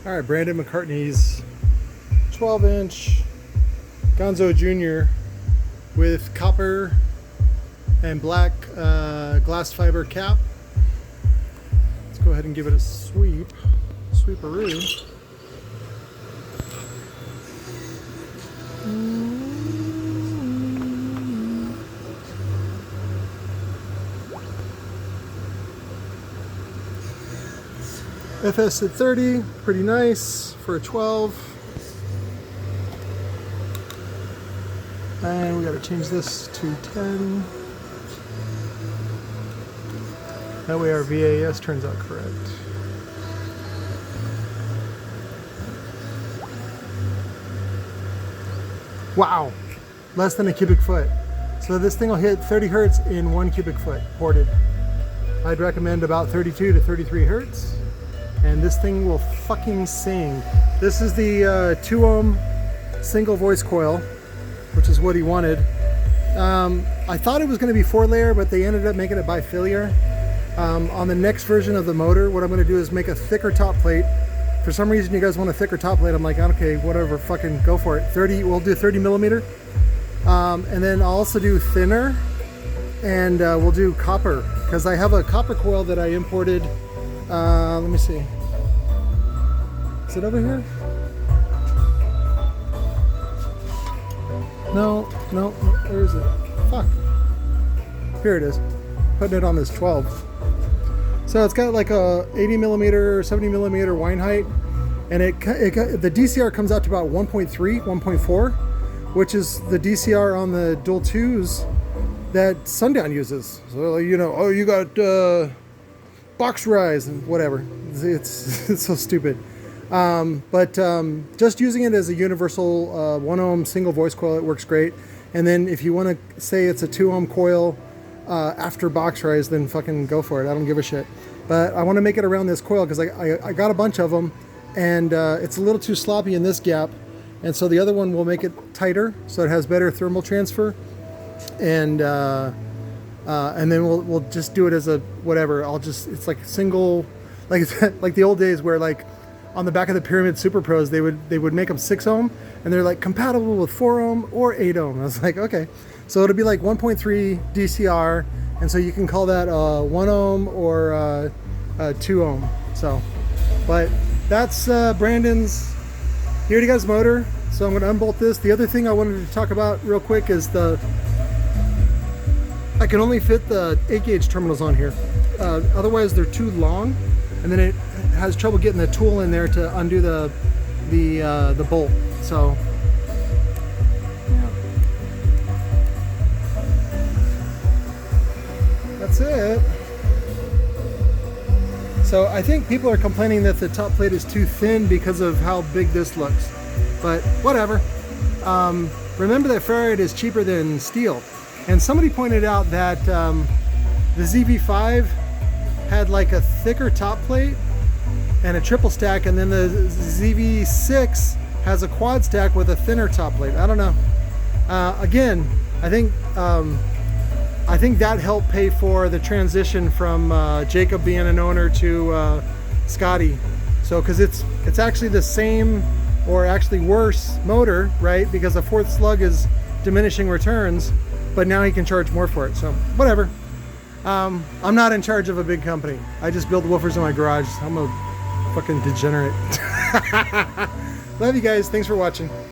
All right, Brandon McCartney's 12-inch GONZO Jr. with copper and black glass fiber cap. Let's go ahead and give it a sweeperoo. FS at 30, pretty nice for a 12. And we gotta change this to 10. That way our VAS turns out correct. Wow, less than a cubic foot. So this thing will hit 30 hertz in 1 cubic foot ported. I'd recommend about 32 to 33 hertz. And this thing will fucking sing. This is the 2 ohm single voice coil, which is what he wanted. I thought it was going to be 4-layer, but they ended up making it bifilar. On the next version of the motor, what I'm going to do is make a thicker top plate. For some reason, you guys want a thicker top plate. I'm like, okay, whatever, fucking go for it. 30, we'll do 30 millimeter. And then I'll also do thinner, and we'll do copper, because I have a copper coil that I imported. Let me see. Is it over here? No, where is it? Fuck. Here it is. Putting it on this 12. So it's got like a 80 millimeter, 70 millimeter wine height, and the DCR comes out to about 1.3, 1.4, which is the DCR on the Dual 2s that Sundown uses. So, you know, oh, you got box rise and whatever. It's so stupid. But just using it as a universal 1 ohm single voice coil, it works great. And then if you want to say it's a 2 ohm coil after box rise, then fucking go for it. I don't give a shit. But I want to make it around this coil because I got a bunch of them, and it's a little too sloppy in this gap. And so the other one will make it tighter so it has better thermal transfer. And then we'll just do it as a whatever. It's like single, like the old days where like on the back of the Pyramid Super Pros they would make them 6 ohm, and they're like compatible with 4 ohm or 8 ohm. I was like, okay, so it'll be like 1.3 DCR, and so you can call that 1 ohm or 2 ohm. So, but that's Brandon's. He already got his motor, so I'm going to unbolt this. The other thing I wanted to talk about real quick is I can only fit the 8-gauge terminals on here. Otherwise, they're too long, and then it has trouble getting the tool in there to undo the bolt. So, yeah. That's it. So I think people are complaining that the top plate is too thin because of how big this looks, but whatever. Remember that ferrite is cheaper than steel. And somebody pointed out that the ZV5 had like a thicker top plate and a triple stack, and then the ZV6 has a quad stack with a thinner top plate. I don't know. Again, I think that helped pay for the transition from Jacob being an owner to Scotty. So, because it's actually the same, or actually worse motor, right? Because the 4th slug is diminishing returns. But now he can charge more for it, so whatever. I'm not in charge of a big company. I just build woofers in my garage. I'm a fucking degenerate. Love you guys. Thanks for watching.